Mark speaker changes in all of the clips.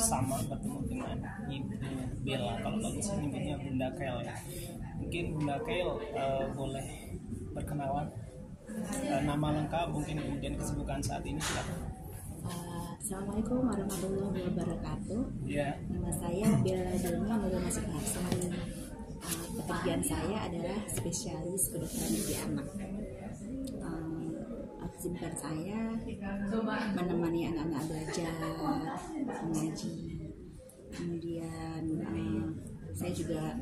Speaker 1: sama bertemu dengan Ibu Bella, kalau bagus nyebutnya Bunda Kel ya. Mungkin Bunda Kel boleh berkenalan, nama lengkap mungkin, kemudian kesibukan saat ini, silakan.
Speaker 2: Assalamualaikum warahmatullahi wabarakatuh.
Speaker 1: Ya.
Speaker 2: Nama saya Bella Delma Nurul Masuk Hasan. Pekerjaan saya adalah spesialis kedokteran gigi anak. Kesibukan saya menemani anak-anak belajar, mengaji. Kemudian saya juga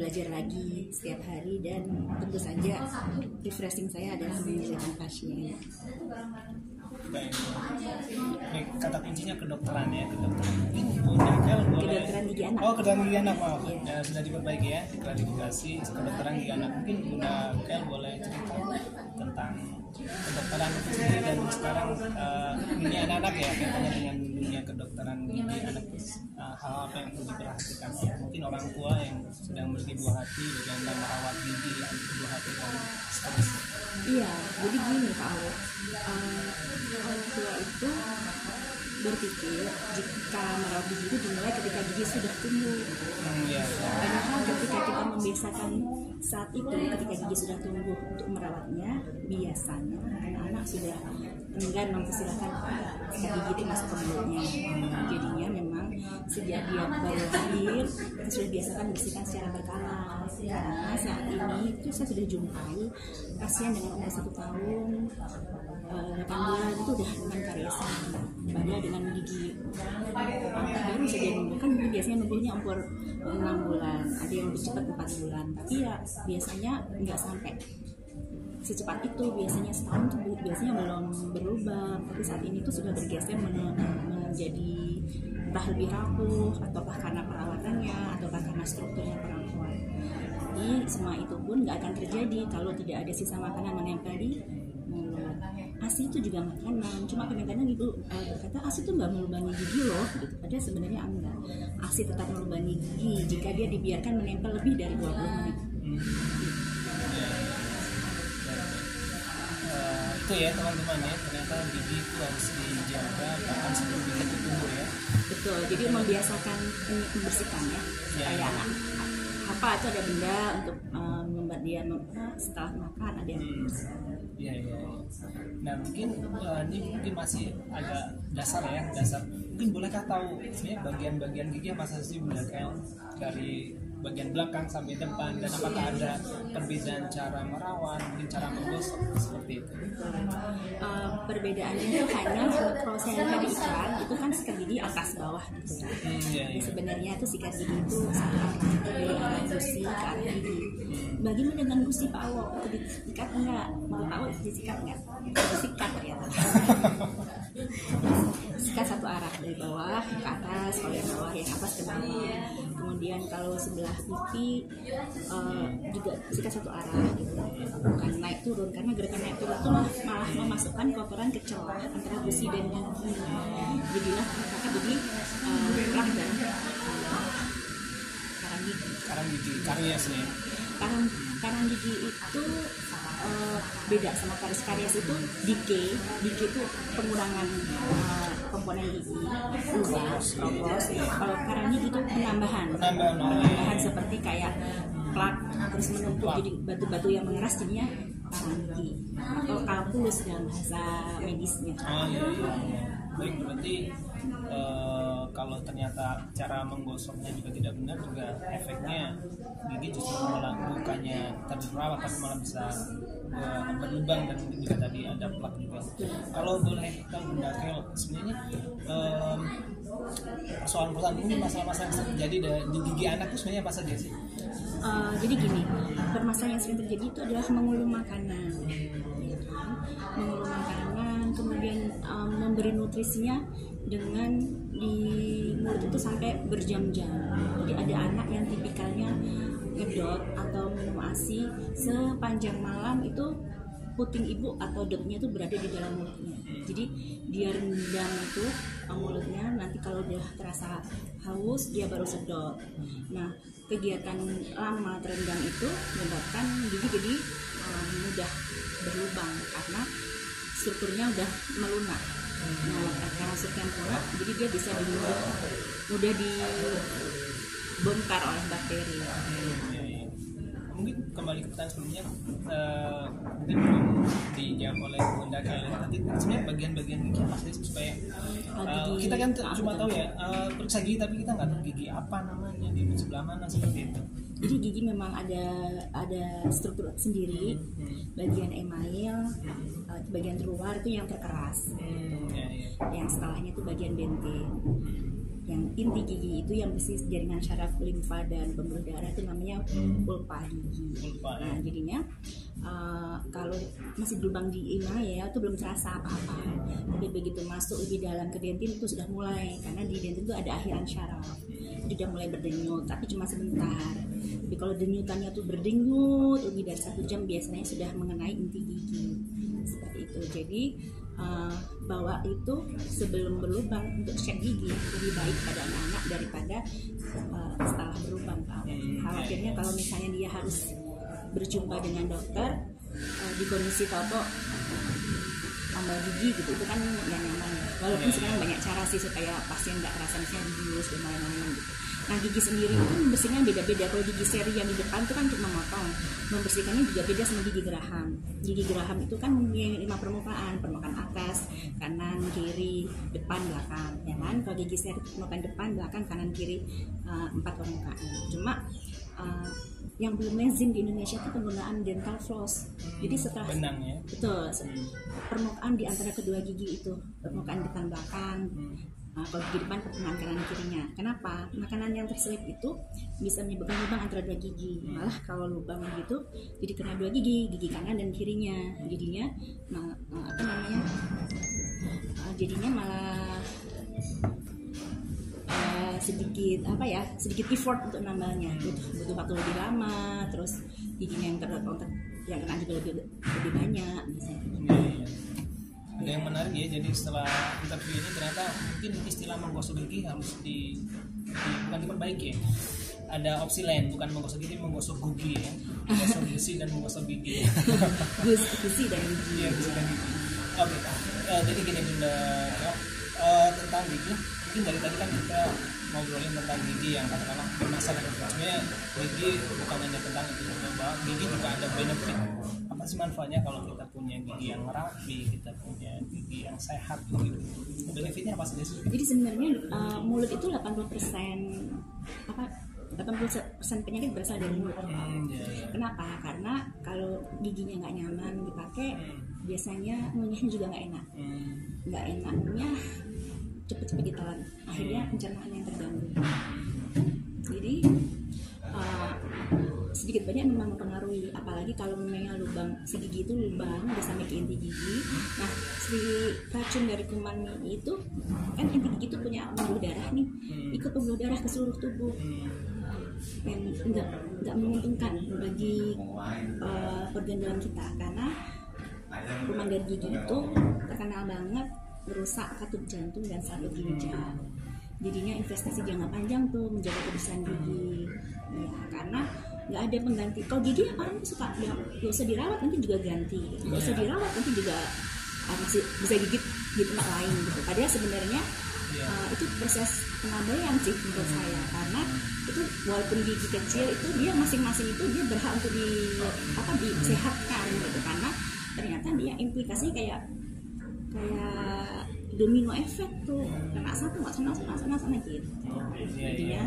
Speaker 2: belajar lagi setiap hari, dan tentu saja refreshing saya adalah mengerjakan pasien.
Speaker 1: Baik, kata kuncinya kedokteran ya, kedokteran. Mungkin Bunda Kel boleh.
Speaker 2: Kedokteran gigi anak.
Speaker 1: Oh, kedokteran gigi anak, maaf.
Speaker 2: Iya.
Speaker 1: Ya, sudah diperbaiki ya, klarifikasi kedokteran gigi anak. Mungkin Bunda Kel boleh cerita tentang kedokteran itu sendiri, dan sekarang ini anak-anak ya, kaitannya dengan dunia kedokteran gigi anak. Hal apa yang perlu diperhatikan? Mungkin orang tua yang sedang memiliki buah hati, bagaimana merawat gigi yang buah hati dan seterusnya.
Speaker 2: Iya, jadi gini Pak Awo, orang tua itu berpikir jika merawat gigi itu dimulai ketika gigi sudah tumbuh.
Speaker 1: Iya.
Speaker 2: Padahal ketika kita membiasakan saat itu, ketika gigi sudah tumbuh untuk merawatnya, biasanya anak-anak sudah enggan mempersilahkan sikat gigi itu masuk ke mulutnya. Jadinya memang sejak dia baru lahir, kita sudah biasakan bersihkan secara berkala. Karena saat ini itu saya sudah jumpai pasien dengan umur 1 tahun, 8 bulan itu udah dengan kariesan. Padahal dengan gigi baru saja numbuh, kan biasanya numbuhnya umur 6 bulan, ada yang lebih cepat 4 bulan, tapi ya biasanya nggak sampai secepat itu, biasanya setahun tuh biasanya belum berubah, tapi saat ini tuh sudah bergeser menjadi entah lebih rapuh, ataukah karena perawatannya, ataukah karena strukturnya kurang kuat. Jadi semua itu pun nggak akan terjadi kalau tidak ada sisa makanan menempel di mulut. ASI itu juga makanan, cuma kadang-kadang ibu berkata ASI itu nggak melubangi gigi loh, gitu. Padahal sebenarnya enggak. ASI tetap melubangi gigi jika dia dibiarkan menempel lebih dari 20 menit.
Speaker 1: Itu ya teman-teman ya, ternyata gigi itu harus dijaga bahkan sebelum gigi itu tumbuh ya.
Speaker 2: Betul, jadi membiasakan membersihkan ya, supaya anak apa itu ada benda untuk membuat dia setelah makan ada yang
Speaker 1: Iya. Nah mungkin ini mungkin masih agak dasar ya, dasar. Mungkin bolehkah tahu sebenarnya bagian-bagian gigi apa saja sih Bunda Kel, dari bagian belakang sampai depan, dan apakah ada perbedaan cara merawat, mungkin cara menggosok seperti itu?
Speaker 2: Perbedaannya itu hanya proses yang tadi iklan itu kan sikat gigi atas bawah gitu kan.
Speaker 1: Iya.
Speaker 2: Sebenarnya itu sikat gigi itu satu arah dari arah gusi ke arah gigi. Bagaimana dengan gusi Pak Awo? Itu disikat enggak? Mau Pak Awo disikat enggak? Disikat ternyata. Sikat satu arah dari bawah ke atas, kalau yang bawah yang atas ke bawah. Kemudian kalau sebelah pipi juga sikat satu arah gitu. Bukan naik turun, karena gerakan naik turun itu malah memasukkan kotoran ke celah antara gusi dan gigi. Jadilah maka jadi plak dan karang gigi.
Speaker 1: Karies nih.
Speaker 2: Karang gigi itu beda sama karies itu decay itu pengurangan komponen gigi, rongos. Kalau karang gigi itu penambahan seperti kayak plak terus menumpuk jadi batu-batu yang mengeras, jadinya karang gigi atau kalkulus dalam bahasa medisnya.
Speaker 1: Iya. Baik, berarti kalau ternyata cara menggosoknya juga tidak benar, juga efeknya gigi justru malah bukannya terawat tapi malah bisa berlubang, dan mungkin juga tadi ada plak juga. Kalau boleh tahu Bunda Kel, sebenarnya persoalan-persoalan ini, masalah-masalah yang terjadi di gigi anak itu sebenarnya apa saja sih?
Speaker 2: Jadi gini, permasalahan yang sering terjadi itu adalah mengulung makanan, kemudian memberi nutrisinya dengan di mulut itu sampai berjam-jam. Jadi ada anak yang tipikalnya ngedot atau minum ASI sepanjang malam itu puting ibu atau dotnya itu berada di dalam mulutnya. Jadi dia rendam itu mulutnya, nanti kalau dia terasa haus dia baru sedot. Nah, kegiatan lama terendam itu menyebabkan gigi jadi mudah berlubang karena strukturnya udah melunak. Nah, karena sempurna, jadi dia bisa mudah dibongkar oleh bakteri.
Speaker 1: Mungkin kembali ke pertanyaan sebelumnya, mungkin belum dijawab oleh Bunda Kali. Nanti sebenarnya bagian-bagian gigi apa sih supaya kita kan cuma tahu ya periksa gigi, tapi kita nggak tahu gigi apa namanya, di sebelah mana, seperti itu.
Speaker 2: Jadi gigi memang ada struktur sendiri. Bagian email, bagian luar itu yang terkeras. Yang setelahnya itu bagian bente. Yang inti gigi itu yang berisi jaringan syaraf, limfa dan pembuluh darah itu namanya pulpa gigi. Nah, jadinya kalau masih lubang di email itu belum terasa apa-apa. Tapi begitu masuk lebih dalam ke dentin itu sudah mulai, karena di dentin itu ada akhiran syaraf. Sudah mulai berdenyut, tapi cuma sebentar. Tapi kalau denyutannya tuh berdenyut lebih dari 1 jam, biasanya sudah mengenai inti gigi. Seperti itu. Jadi bawa itu sebelum berlubang untuk cek gigi lebih baik pada anak-anak daripada setelah berlubang. Khawatirnya kalau misalnya dia harus berjumpa dengan dokter di kondisi toto tambal gigi gitu, itu kan yang nyaman. Walaupun sekarang banyak cara sih supaya pasien nggak terasa misalnya dibius dan lain-lain gitu. Nah, gigi sendiri itu membersihnya beda-beda. Kalau gigi seri yang di depan itu kan untuk memotong, membersihkannya juga beda sama gigi geraham. Gigi geraham itu kan mempunyai 5 permukaan atas, kanan, kiri, depan, belakang, ya kan? Kalau gigi seri itu permukaan depan, belakang, kanan, kiri, 4 permukaan. Cuma yang belum lazim di Indonesia itu penggunaan dental floss. Jadi setelah
Speaker 1: benang ya,
Speaker 2: betul, permukaan di antara kedua gigi itu, permukaan depan belakang. Kalau gigi depan permukaan kanan kirinya. Kenapa? Makanan yang terselip itu bisa menyebabkan lubang antara dua gigi. Malah kalau lubang gitu jadi kena 2 gigi kanan dan kirinya. Jadinya jadinya malah sedikit effort untuk nambahnya, butuh waktu lebih lama, terus giginya yang kena juga lebih banyak misalnya.
Speaker 1: Ada yang menarik ya, jadi setelah interview ini ternyata mungkin istilah menggosok gigi harus bukan diperbaiki ya. Ada opsi lain, bukan menggosok gigi, menggosok gugi ya, menggosok gusi dan menggosok gigi.
Speaker 2: Gusi dan gigi.
Speaker 1: Iya, gusi dan gigi. Oke, jadi gini Bunda, tentang gigi. Mungkin dari tadi kan kita ngobrolin tentang gigi yang katakanlah bermasalah. Sebenarnya gigi bukan hanya tentang itu, bahwa gigi juga ada benefit. Apa sih manfaatnya kalau kita punya gigi yang rapi, kita punya gigi yang sehat gitu. Benefitnya apa sih?
Speaker 2: Jadi sebenarnya mulut itu 80% penyakit berasal dari mulut. Kenapa? Karena kalau giginya nggak nyaman dipakai, biasanya ngunyahnya juga nggak enak. Nggak enak ngunyah, cepet-cepet ditelan, akhirnya pencernaan yang terganggu. Jadi sedikit banyak memang mempengaruhi, apalagi kalau memang lubang si gigi itu lubang udah sampai ke inti gigi. Nah, si racun dari kuman itu kan inti gigi itu punya pembuluh darah nih, ikut pembuluh darah ke seluruh tubuh, yang nggak menguntungkan bagi organ dalam kita, karena kuman dari gigi itu terkenal banget merusak katup jantung dan saraf ginjal. Jadinya investasi jangka panjang tuh menjaga kebersihan gigi, ya, karena nggak ada pengganti. Kalau gigi orang suka nggak usah dirawat, nanti juga ganti, nggak usah dirawat nanti juga masih bisa gigit di tempat lain gitu. Padahal sebenarnya itu proses pengabaian sih menurut saya, karena itu walaupun gigi kecil itu dia masing-masing itu dia berhak untuk disehatkan gitu, karena ternyata dia implikasinya kayak domino efek tuh, kena satu nggak sana gitu. Jadinya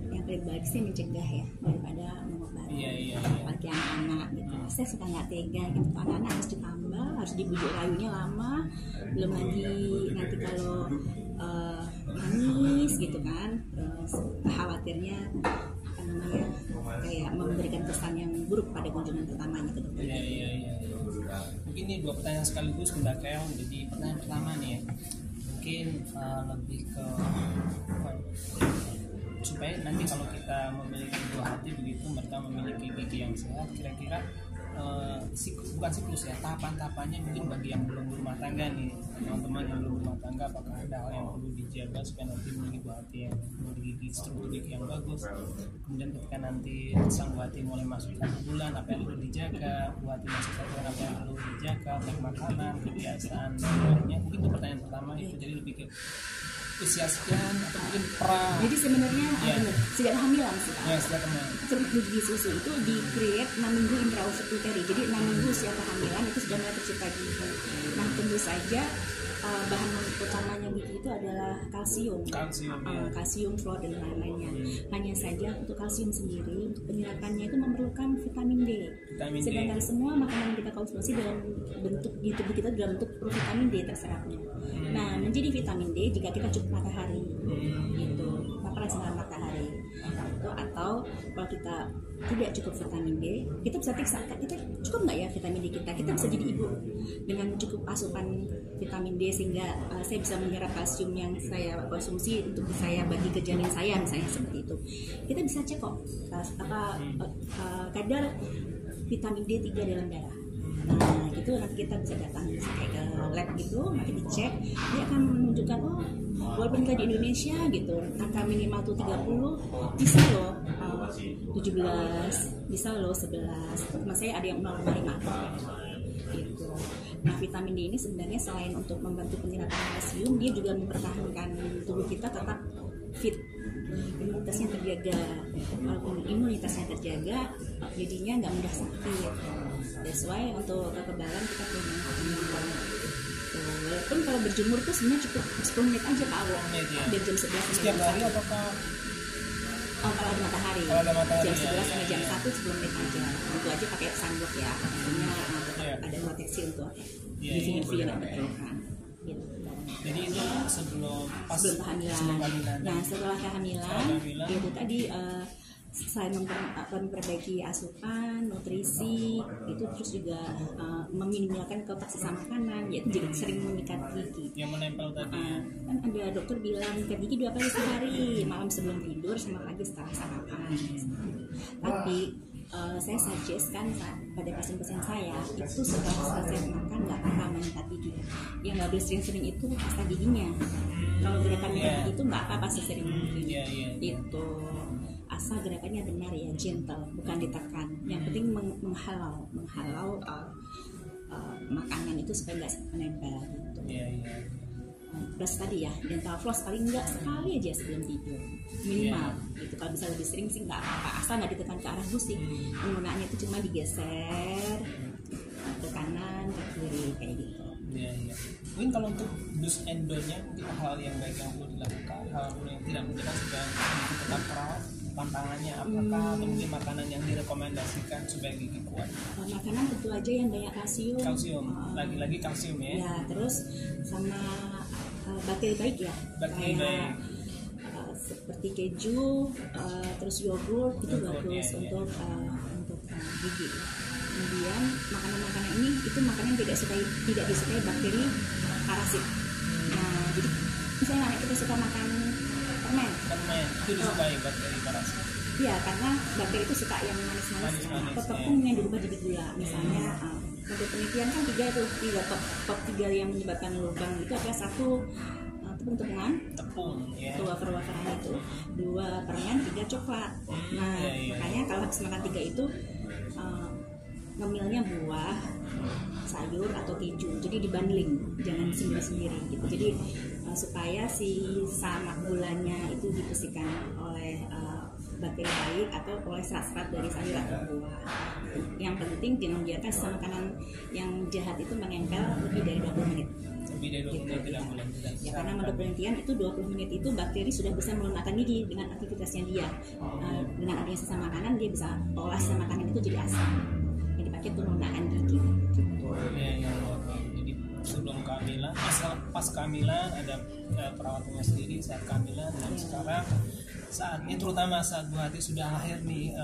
Speaker 2: yang lebih baik sih mencegah ya daripada mengobati. Apalagi anak-anak gitu, saya suka nggak tega gitu, anak-anak harus ditambal, harus dibujuk rayunya lama, belum lagi nanti kalau nangis gitu kan, terus khawatirnya kayak memberikan kesan yang buruk pada kunjungan pertamanya ke dokter.
Speaker 1: Mungkin ini 2 pertanyaan sekaligus Bunda Kel. Jadi pertanyaan pertama nih ya, mungkin lebih ke supaya nanti kalau kita memiliki 2 hati begitu, mereka memiliki gigi yang sehat, kira-kira bukan siklus ya, tahapan-tahapannya mungkin bagi yang belum berumah tangga nih, teman-teman yang belum berumah tangga, apakah ada hal yang perlu dijaga supaya nanti memiliki buah hati yang memiliki struktur gigi yang bagus. Kemudian ketika nanti sang buah hati mulai masuk 1 bulan, apa yang perlu dijaga, buah hati masuk 1 bulan, apa yang perlu dijaga, baik makanan, kebiasaan, dan lainnya. Mungkin itu pertanyaan pertama itu, jadi lebih ke usia sekian atau mungkin
Speaker 2: Jadi sebenarnya sejak kehamilan sih Pak.
Speaker 1: Ya, sejak kehamilan.
Speaker 2: Gigi susu itu di create 6 minggu intrauterine. Jadi 6 minggu usia kehamilan itu sudah mulai tercipta gigi. Nah tentu saja bahan utamanya gigi itu adalah kalsium, kalsium, fluor dan lain-lainnya. Hanya saja untuk kalsium sendiri, untuk penyerapannya itu memerlukan vitamin D. Sedangkan semua makanan yang kita konsumsi dalam bentuk di tubuh kita dalam bentuk provitamin D terserapnya. Nah, menjadi vitamin D jika kita cukup matahari, gitu, paparan sinar matahari. Atau kalau kita tidak cukup vitamin D, kita bisa periksa kita cukup nggak ya vitamin D kita. Kita bisa jadi ibu dengan cukup asupan vitamin D sehingga saya bisa menyerap kalsium yang saya konsumsi untuk saya bagi ke janin saya, misalnya seperti itu. Kita bisa cek kok kadar vitamin D3 dalam darah. Nah itu nanti kita bisa datang kayak ke lab gitu, nanti dicek, dia akan menunjukkan walaupun kita di Indonesia gitu angka minimal tuh 30, bisa loh 17, bisa loh 11, teman saya ada yang 0,5 gitu. Nah vitamin D ini sebenarnya selain untuk membantu penyerapan kalsium, dia juga mempertahankan tubuh kita tetap fit, imunitasnya terjaga. Walaupun imunitasnya terjaga, jadinya nggak mudah sakit. That's why untuk kekebalan kita perlu minum. Walaupun kalau berjemur tuh sebenarnya cukup 10 menit aja Pak Awang. Dari jam 11 sampai
Speaker 1: setiap
Speaker 2: jam 1.
Speaker 1: hari apakah?
Speaker 2: Kalau ada matahari. Jam 11 sampai jam 1 10 menit aja. Itu aja pakai sunblock ya. Tentunya ada proteksi untuk UV yang diperlukan. Gitu.
Speaker 1: Jadi itu sebelum
Speaker 2: kehamilan. Nah setelah kehamilan itu tadi selain memperbaiki asupan, nutrisi, itu terus juga meminimalkan toksitas makanan, yaitu jadi sering mengikat gigi.
Speaker 1: Yang menempel tadi.
Speaker 2: Kan ada dokter bilang ikat gigi 2 kali sehari, malam sebelum tidur sama pagi setelah sarapan. Tapi saya suggest kan pada pasien-pasien saya itu setelah selesai makan nggak apa-apa mengikat gigi. Yang nggak boleh sering-sering itu pasta giginya. Kalau gerakan gigi itu nggak apa-apa sesering mungkin. Itu asal gerakannya benar ya, gentle, bukan ditekan. Yang penting menghalau makanan itu supaya nggak menempel gitu. Plus tadi ya, dental floss paling enggak sekali aja sebelum tidur minimal. Itu kalau bisa lebih sering sih nggak apa-apa, asal nggak ditekan ke arah busing. Penggunaannya itu cuma digeser ke kanan ke kiri kayak gitu.
Speaker 1: Mungkin kalau untuk do's and don't-nya, mungkin hal yang baik yang perlu dilakukan, hal yang tidak menjaga supaya gigi tetap perawat, tantangannya apakah, atau mungkin makanan yang direkomendasikan supaya gigi kuat?
Speaker 2: Makanan tentu aja yang banyak kalsium.
Speaker 1: Lagi-lagi kalsium ya.
Speaker 2: Ya, terus sama bakteri baik ya.
Speaker 1: Bakteri baik.
Speaker 2: Seperti keju, terus yogurt itu bagus untuk gigi. Kemudian makanan-makanan ini itu makanan tidak disukai bakteri parasit. Nah, jadi misalnya anak kita suka makan permen
Speaker 1: itu disukai bakteri parasit.
Speaker 2: Iya, karena bakteri itu suka yang manis-manis atau tepung yang dirubah jadi gula. Misalnya untuk penelitian kan top 3 yang menyebabkan lubang itu adalah 1 tepung ya. 2 wafer-waferan itu, 2 permen, 3 coklat. Nah, makanya kalau habis makan 3 itu ngemilnya buah, sayur atau keju. Jadi dibundling, jangan sendiri-sendiri gitu. Jadi supaya si sama gulanya itu dibersihkan oleh bakteri baik atau oleh serat-serat dari sayur atau buah. Yang penting jangan biarkan sisa makanan yang jahat itu menempel lebih dari 20 menit.
Speaker 1: Lebih dari 20 menit tidak boleh.
Speaker 2: Ya, karena menurut penelitian itu 20 menit itu bakteri sudah bisa melunakkan gigi dengan aktivitasnya dia. Dengan adanya sisa makanan dia bisa olah sisa makanan itu jadi asam. Yang dipakai untuk melunakkan gigi.
Speaker 1: Jadi sebelum kehamilan, pas kehamilan ada perawatannya sendiri saat kehamilan, dan sekarang saatnya terutama saat buah hati sudah lahir nih,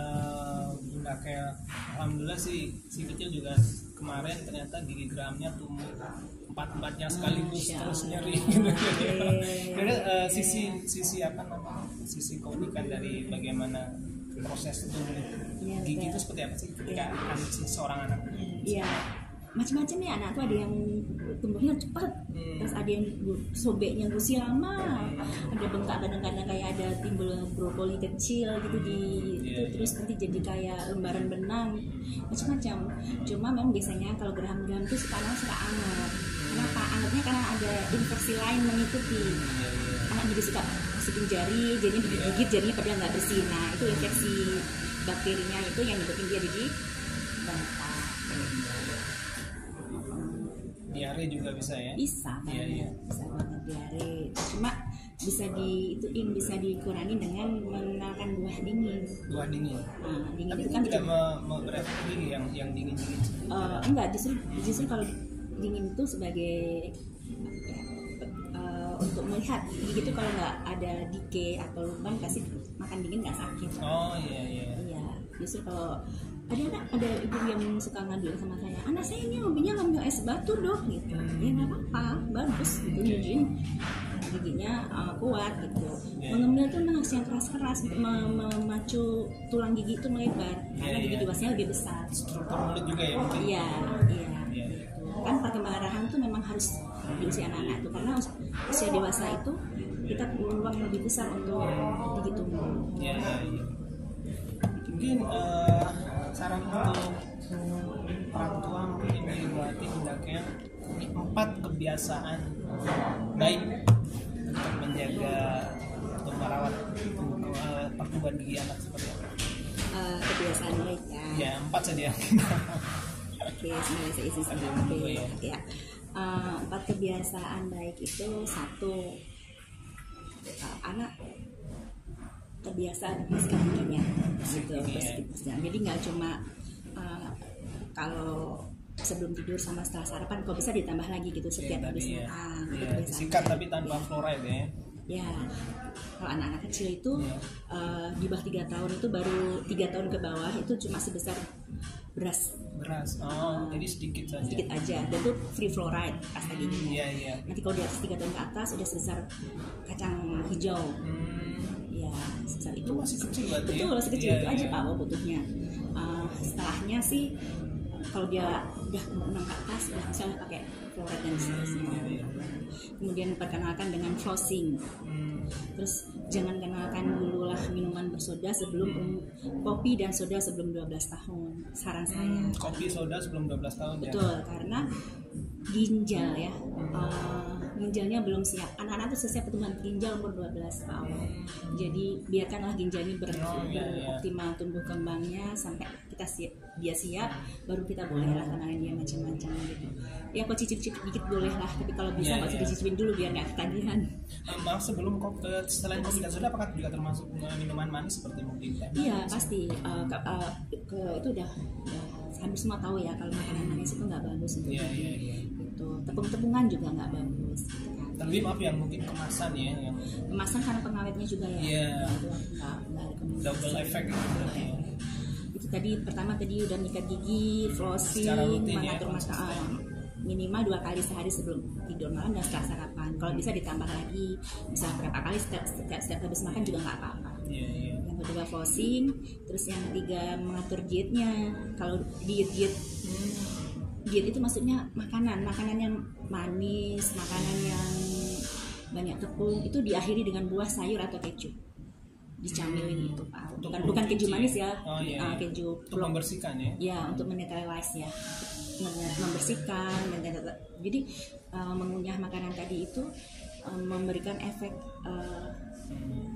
Speaker 1: Bunda Kel, alhamdulillah sih si kecil juga kemarin ternyata gigi geramnya tumbuh 4-4-nya sekaligus terus nyeri gitu. Jadi sisi apa namanya, sisi keunikan dari bagaimana proses tumbuh
Speaker 2: Iya,
Speaker 1: gigi itu
Speaker 2: betul.
Speaker 1: seperti apa sih ketika
Speaker 2: Iya.
Speaker 1: seorang anak?
Speaker 2: Iya, macam-macam ya anak tuh, ada yang tumbuhnya cepat, terus ada yang sobeknya gusi lama, ada bengkak kadang-kadang kayak ada timbul brokoli kecil gitu di itu, terus nanti jadi kayak lembaran benang, macam-macam. Cuma memang biasanya kalau geraham-geraham itu suka anget. Kenapa? Angetnya karena ada infeksi lain mengikuti. Anak jadi suka masukin jari, jadinya digigit, jadinya padahal nggak bersih. Nah itu infeksi bakterinya itu yang nyebabin dia jadi bengkak.
Speaker 1: Diare juga bisa ya?
Speaker 2: Bisa,
Speaker 1: Iya.
Speaker 2: bisa banget diare. Cuma bisa dikurangi dengan mengenalkan buah dingin.
Speaker 1: Buah dingin.
Speaker 2: Nah, dingin
Speaker 1: Tapi
Speaker 2: itu
Speaker 1: itu
Speaker 2: kan
Speaker 1: tidak berefek gigi yang dingin.
Speaker 2: enggak, justru kalau dingin itu sebagai untuk melihat gigi itu kalau nggak ada decay atau lubang, kasih makan dingin nggak sakit.
Speaker 1: Oh iya.
Speaker 2: Iya, justru kalau ada ibu yang suka ngadu sama saya, anak saya ini hobinya ngambil es batu dok gitu. Ya nggak apa-apa, bagus gitu, nyuciin giginya kuat gitu. Mengemil tuh harus yang keras-keras untuk memacu tulang gigi itu melebar, karena gigi dewasanya lebih besar.
Speaker 1: Struktur mulut juga ya mungkin?
Speaker 2: Iya.
Speaker 1: Iya.
Speaker 2: Kan perkembangan rahang tuh memang harus di usia anak-anak tuh, karena usia dewasa itu kita peluang lebih besar untuk gigi tumbuh.
Speaker 1: Iya. Mungkin saran untuk orang tua mungkin ibu Ibuati hendaknya 4 kebiasaan baik untuk menjaga atau merawat pertumbuhan gigi anak seperti apa?
Speaker 2: Kebiasaan baik ya.
Speaker 1: Ya 4 saja.
Speaker 2: Oke, sebenarnya saya isi sedikit ya. 4 kebiasaan baik itu, 1, anak terbiasa bersihkan giginya gitu, bersih. Jadi nggak cuma kalau sebelum tidur sama setelah sarapan, kok bisa ditambah lagi gitu setiap habis makan. Itu kebiasaan.
Speaker 1: Sikat tapi tanpa fluoride ya.
Speaker 2: Ya, kalau anak-anak kecil itu di bawah 3 tahun itu, baru 3 tahun ke bawah itu cuma sebesar beras.
Speaker 1: Jadi sedikit saja.
Speaker 2: Sedikit aja, dan itu free fluoride pasta giginya.
Speaker 1: Iya.
Speaker 2: Nanti kalau di atas 3 tahun ke atas udah sebesar kacang hijau. Ya, sebesar itu.
Speaker 1: Masih kecil berarti.
Speaker 2: Betul, masih kecil itu aja Pak butuhnya. Setelahnya sih kalau dia udah 6 ke atas udah bisa pakai fluoride dan seterusnya. Kemudian perkenalkan dengan flossing. Terus jangan kenalkan dulu lah minuman bersoda sebelum kopi dan soda sebelum 12 tahun. Saran saya.
Speaker 1: Kopi soda sebelum 12 tahun.
Speaker 2: Betul, karena ginjal ya. Ginjalnya belum siap. Anak-anak itu selesai pertumbuhan ginjal umur 12 tahun. Jadi biarkanlah ginjalnya beroptimal tumbuh kembangnya sampai dia siap, baru kita bolehlah kenalin dia macam-macam gitu. Ya kok cicip-cicip dikit boleh lah, tapi kalau bisa nggak usah dicicipin dulu biar nggak ketagihan.
Speaker 1: Maaf, sebelum selain kopi dan soda, apakah juga termasuk minuman manis seperti mungkin teh?
Speaker 2: Iya pasti. Itu udah hampir semua tahu ya, kalau makanan manis itu nggak bagus untuk gigi. Gitu. Tepung-tepungan juga nggak bagus.
Speaker 1: Terlebih maaf yang mungkin kemasan ya, yang
Speaker 2: kemasan karena pengawetnya juga ya. Itu nggak
Speaker 1: double effect gitu.
Speaker 2: Itu pertama udah nyikat gigi, flossing, mengatur makan minimal 2 kali sehari sebelum tidur malam dan setelah sarapan. Kalau bisa ditambah lagi, misalnya berapa kali setiap habis makan juga nggak apa-apa. Yang kedua flossing, terus yang ketiga mengatur dietnya. Kalau diet itu maksudnya makanan yang manis, makanan yang banyak tepung, itu diakhiri dengan buah, sayur atau keju. Dicamilin itu Pak. Bukan keju manis ya. Keju
Speaker 1: untuk membersihkan ya.
Speaker 2: Ya, untuk menetralize ya. Membersihkan. Jadi mengunyah makanan tadi itu memberikan efek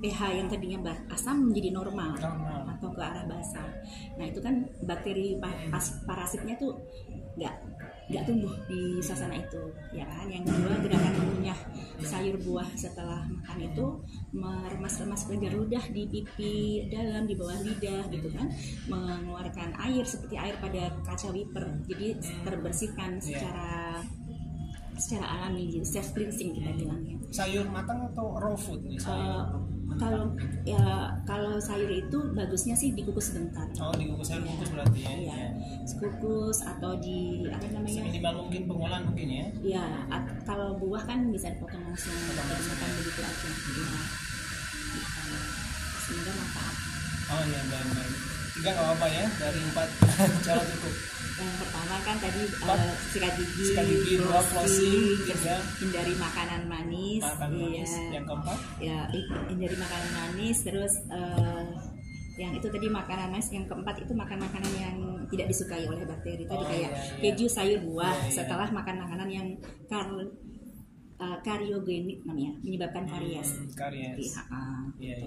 Speaker 2: pH yang tadinya asam menjadi normal atau ke arah basa. Nah itu kan bakteri parasitnya tuh nggak tumbuh di suasana itu, ya kan. Yang kedua, gerakan mengunyah sayur buah setelah makan itu meremas-remas kelenjar ludah di pipi dalam, di bawah lidah gitu kan, mengeluarkan air seperti air pada kaca wiper, jadi terbersihkan secara alami, gitu, self cleansing kita bilangnya.
Speaker 1: Sayur matang atau raw food nih?
Speaker 2: Kalau sayur itu bagusnya sih dikukus sebentar.
Speaker 1: Dikukus, sayur kukus berarti ya.
Speaker 2: Iya. Kukus atau
Speaker 1: minimal mungkin pengolahan mungkin ya.
Speaker 2: Iya, kalau buah kan bisa dipotong langsung, makan begitu aja. Semoga manfaat.
Speaker 1: Oh ya, baik. 3 nggak apa-apa ya, dari 4 cara cukup.
Speaker 2: Yang pertama kan tadi
Speaker 1: Empat.
Speaker 2: sikat gigi,
Speaker 1: 2 flossing, 3
Speaker 2: hindari makanan manis,
Speaker 1: makan manis. Yang keempat,
Speaker 2: ya hindari makanan manis. Terus yang itu tadi makanan manis, yang keempat itu makan makanan yang tidak disukai oleh bakteri tadi, kayak keju, sayur, buah, setelah makan makanan yang kariogenik namanya, menyebabkan karies.
Speaker 1: Karies.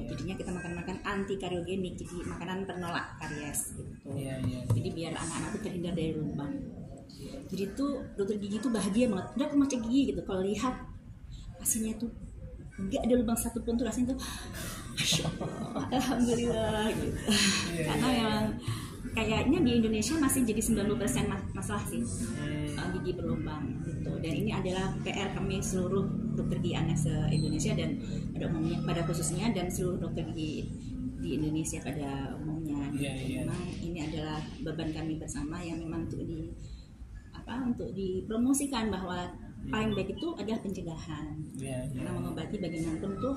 Speaker 2: Jadinya kita makan anti kariogenik, jadi makanan penolak karies gitu. Jadi biar anak-anak itu terhindar dari lubang. Jadi tuh dokter gigi tuh bahagia banget, udah mau cek gigi gitu, kalau lihat hasilnya tuh nggak ada lubang satupun tuh rasanya tuh Masya Allah, alhamdulillah gitu. Karena memang kayaknya di Indonesia masih jadi 90% masalah sih gigi berlubang gitu. Dan ini adalah PR kami seluruh dokter gigi anak se-Indonesia dan pada umumnya, pada khususnya, dan seluruh dokter gigi di Indonesia pada umumnya. Memang ini adalah beban kami bersama yang memang untuk dipromosikan bahwa paling baik itu adalah pencegahan. Karena mengobati bagaimanapun tuh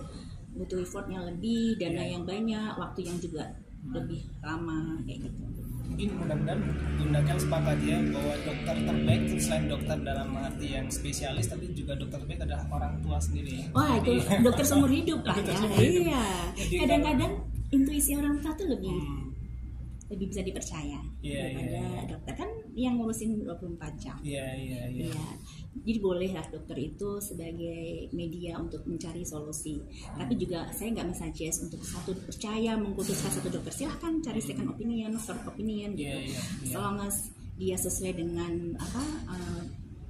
Speaker 2: butuh effortnya lebih, dana yang banyak, waktu yang juga lebih lama kayak gitu.
Speaker 1: Mungkin mudah-mudahan Bunda Kel sepakat ya bahwa dokter terbaik selain dokter dalam arti yang spesialis, tapi juga dokter terbaik adalah orang tua sendiri.
Speaker 2: Wah, itu dokter seumur hidup lah ya. Iya. Kadang-kadang intuisi orang tua tuh lebih bisa dipercaya daripada dokter kan yang ngurusin 24 jam. Iya. Jadi bolehlah dokter itu sebagai media untuk mencari solusi. Tapi juga saya nggak mensuggest untuk satu percaya mengkhususkan satu dokter. Silahkan cari second opinion, third opinion gitu. Selama dia sesuai dengan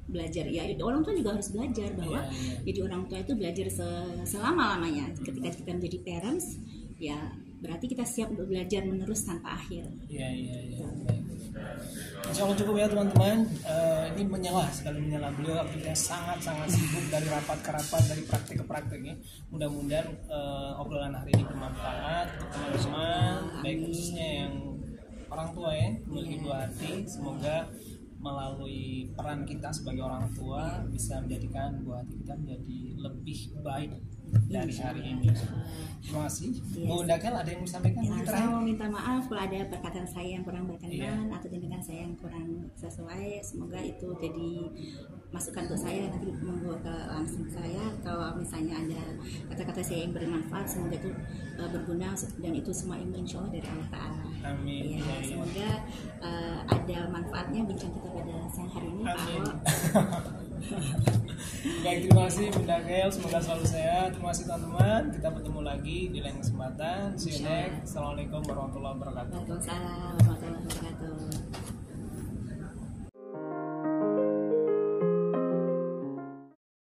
Speaker 2: belajar ya, orang tua juga harus belajar bahwa jadi orang tua itu belajar selama-lamanya. Ketika kita menjadi parents ya berarti kita siap untuk belajar menerus tanpa akhir.
Speaker 1: Insya Allah cukup ya teman-teman. Ini menyala beliau, aktifnya sangat sibuk dari rapat ke rapat, dari praktik ke praktik ya. Mudah-mudahan obrolan hari ini bermanfaat untuk teman-teman, baik khususnya yang orang tua ya, memiliki dua hati. Semoga melalui peran kita sebagai orang tua bisa menjadikan buah hati kita menjadi lebih baik dari hari ini. Terima kasih. Bunda Kel, ada yang mau disampaikan?
Speaker 2: Saya mau minta maaf kalau ada perkataan saya yang kurang berkenan atau tindakan saya yang kurang sesuai. Semoga itu jadi masukan untuk saya, nanti membawa ke langsung saya. Kalau misalnya ada kata-kata saya yang bermanfaat, semoga itu berguna dan itu semua ilmu insya Allah dari Allah Ta'ala.
Speaker 1: Amin.
Speaker 2: Semoga ada manfaatnya bincang kita pada siang hari ini.
Speaker 1: Amin. Baik, terima kasih Bunda Kel, semoga selalu sehat. Terima kasih teman-teman, kita bertemu lagi di lain kesempatan. See you next. Assalamualaikum warahmatullahi wabarakatuh.
Speaker 2: Waalaikumsalam warahmatullahi wabarakatuh.